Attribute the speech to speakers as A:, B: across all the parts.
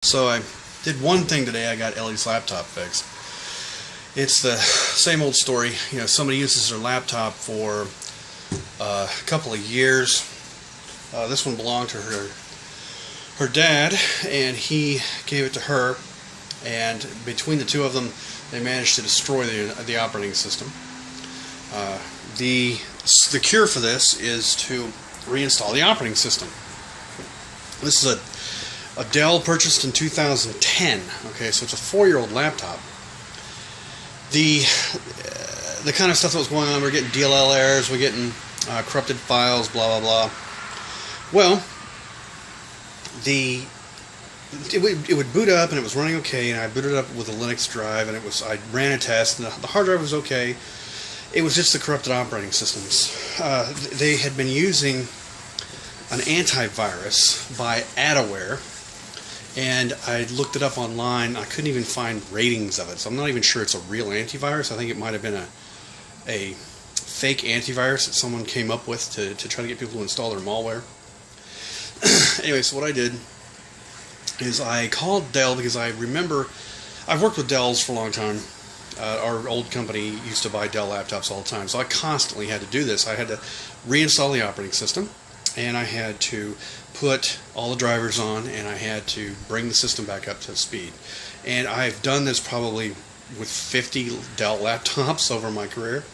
A: So I did one thing today. I got Ellie's laptop fixed. It's the same old story. You know, somebody uses their laptop for a couple of years. This one belonged to her dad, and he gave it to her. And between the two of them, they managed to destroy the operating system. The cure for this is to reinstall the operating system. This is a Dell purchased in 2010. Okay, so it's a 4-year-old laptop. The kind of stuff that was going on, we're getting DLL errors, we're getting corrupted files, blah blah blah. Well, it would boot up and it was running okay, and I booted it up with a Linux drive, and I ran a test, and the hard drive was okay. It was just the corrupted operating systems. They had been using an antivirus by Adaware, and I looked it up online. I couldn't even find ratings of it, so I'm not even sure it's a real antivirus. I think it might have been a fake antivirus that someone came up with to try to get people to install their malware. Anyway, so what I did is I called Dell, because I remember I've worked with Dells for a long time. Our old company used to buy Dell laptops all the time, so I constantly had to do this. I had to reinstall the operating system, and I had to put all the drivers on, and I had to bring the system back up to speed. And I've done this probably with 50 Dell laptops over my career.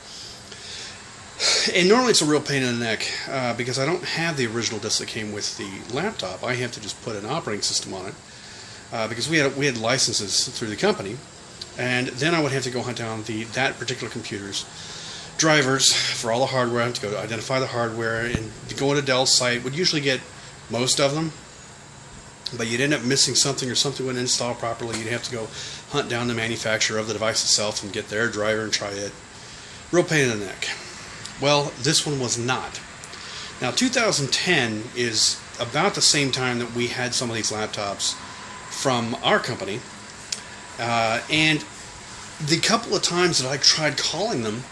A: And normally it's a real pain in the neck because I don't have the original disk that came with the laptop. I have to just put an operating system on it because we had licenses through the company, and then I would have to go hunt down that particular computer's drivers for all the hardware. I have to go identify the hardware and go on a Dell site. Would usually get most of them, but you'd end up missing something, or something wouldn't install properly. You'd have to go hunt down the manufacturer of the device itself and get their driver and try it. Real pain in the neck. Well, this one was not. Now, 2010 is about the same time that we had some of these laptops from our company, and the couple of times that I tried calling them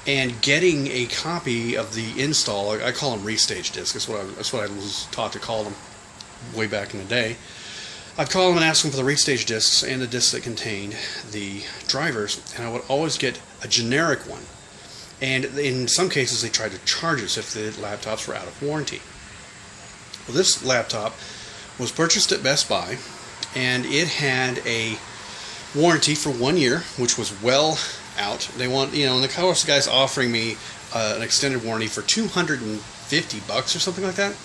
A: and getting a copy of the install, I call them restage disks. That's what I was taught to call them way back in the day. I'd call them and ask them for the restage disks and the disks that contained the drivers, and I would always get a generic one. And in some cases, they tried to charge us if the laptops were out of warranty. Well, this laptop was purchased at Best Buy, and it had a warranty for 1 year, which was well out. They want, and the guy's offering me an extended warranty for $250 or something like that.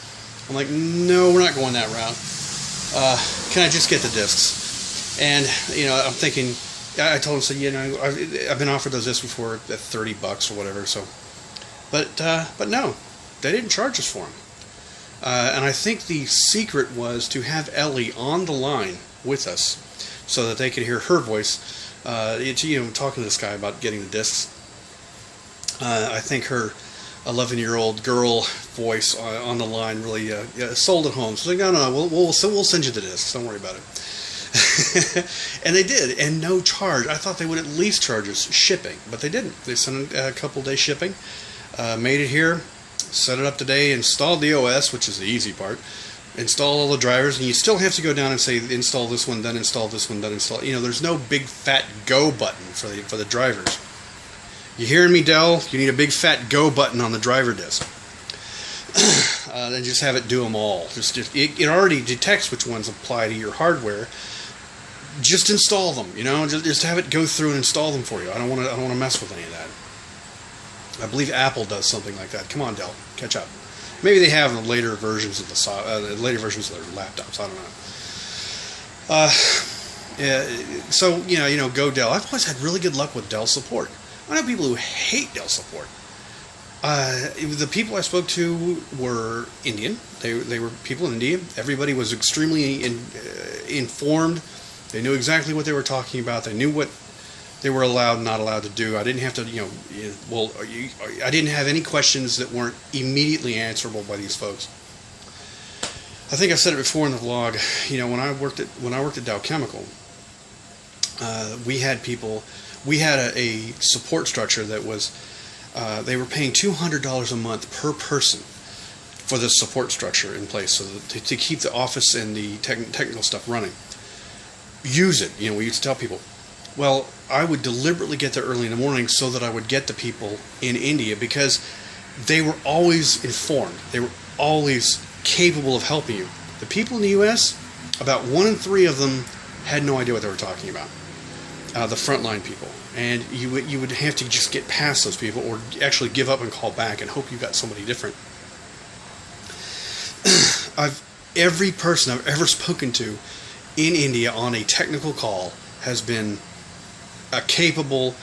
A: I'm like, no, we're not going that route. Can I just get the discs? And I'm thinking, I told him, I've been offered those discs before at $30 or whatever. So, but no, they didn't charge us for them. And I think the secret was to have Ellie on the line with us, so that they could hear her voice. Talking to this guy about getting the discs. I think her 11-year-old girl voice on the line really sold it home. So like, no, we'll send you the discs. Don't worry about it. And they did, and no charge. I thought they would at least charge us shipping, but they didn't. They sent a couple-day shipping, made it here, set it up today, installed the OS, which is the easy part, install all the drivers, and you still have to go down and say install this one, then install this one, then install. There's no big fat go button for the drivers. You hearing me, Dell? You need a big fat go button on the driver disk. And just have it do them all. It already detects which ones apply to your hardware. Just install them, just have it go through and install them for you. I don't want to mess with any of that. I believe Apple does something like that. Come on, Dell, catch up. Maybe they have in the later versions of their laptops. I don't know. So go Dell. I've always had really good luck with Dell support. I know people who hate Dell support. The people I spoke to were Indian. They were people in India. Everybody was extremely informed. They knew exactly what they were talking about. They knew what they were allowed and not allowed to do. I didn't have to, I didn't have any questions that weren't immediately answerable by these folks. I think I've said it before in the vlog. When I worked at Dow Chemical, we had a support structure that was, they were paying $200 a month per person for the support structure in place, so that to keep the office and the technical stuff running. use it. We used to tell people. Well, I would deliberately get there early in the morning so that I would get to people in India, because they were always informed. They were always capable of helping you. The people in the U.S., about 1 in 3 of them had no idea what they were talking about. The frontline people. And you would have to just get past those people, or actually give up and call back and hope you got somebody different. Every person I've ever spoken to in India on a technical call has been a capable,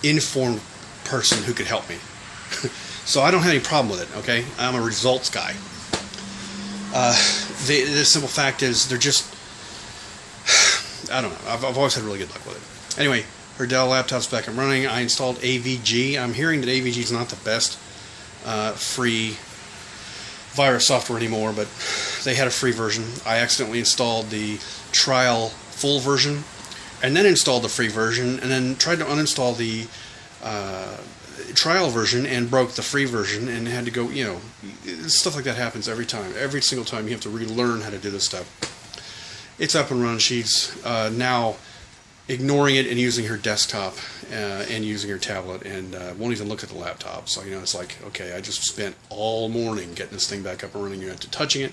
A: informed person who could help me. So I don't have any problem with it, okay? I'm a results guy. The simple fact is, they're just, I don't know, I've always had really good luck with it. Anyway, her Dell laptop's back and running. I installed AVG. I'm hearing that AVG is not the best free virus software anymore, but they had a free version. I accidentally installed the trial full version, and then installed the free version, and then tried to uninstall the trial version and broke the free version, and had to go, stuff like that happens every time. Every single time you have to relearn how to do this stuff. It's up and running. She's now ignoring it and using her desktop and using her tablet, and won't even look at the laptop. So, it's like, okay, I just spent all morning getting this thing back up and running. You're not touching it.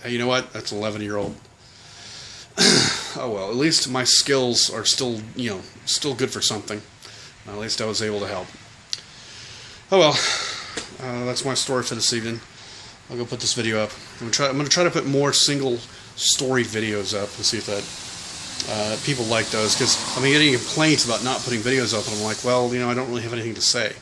A: Hey, you know what? That's an 11-year-old. Oh well, at least my skills are still, still good for something. At least I was able to help. Oh well, that's my story for this evening. I'll go put this video up. I'm gonna try to put more single story videos up and see if that people like those, because I'm getting complaints about not putting videos up, and I'm like, well, I don't really have anything to say.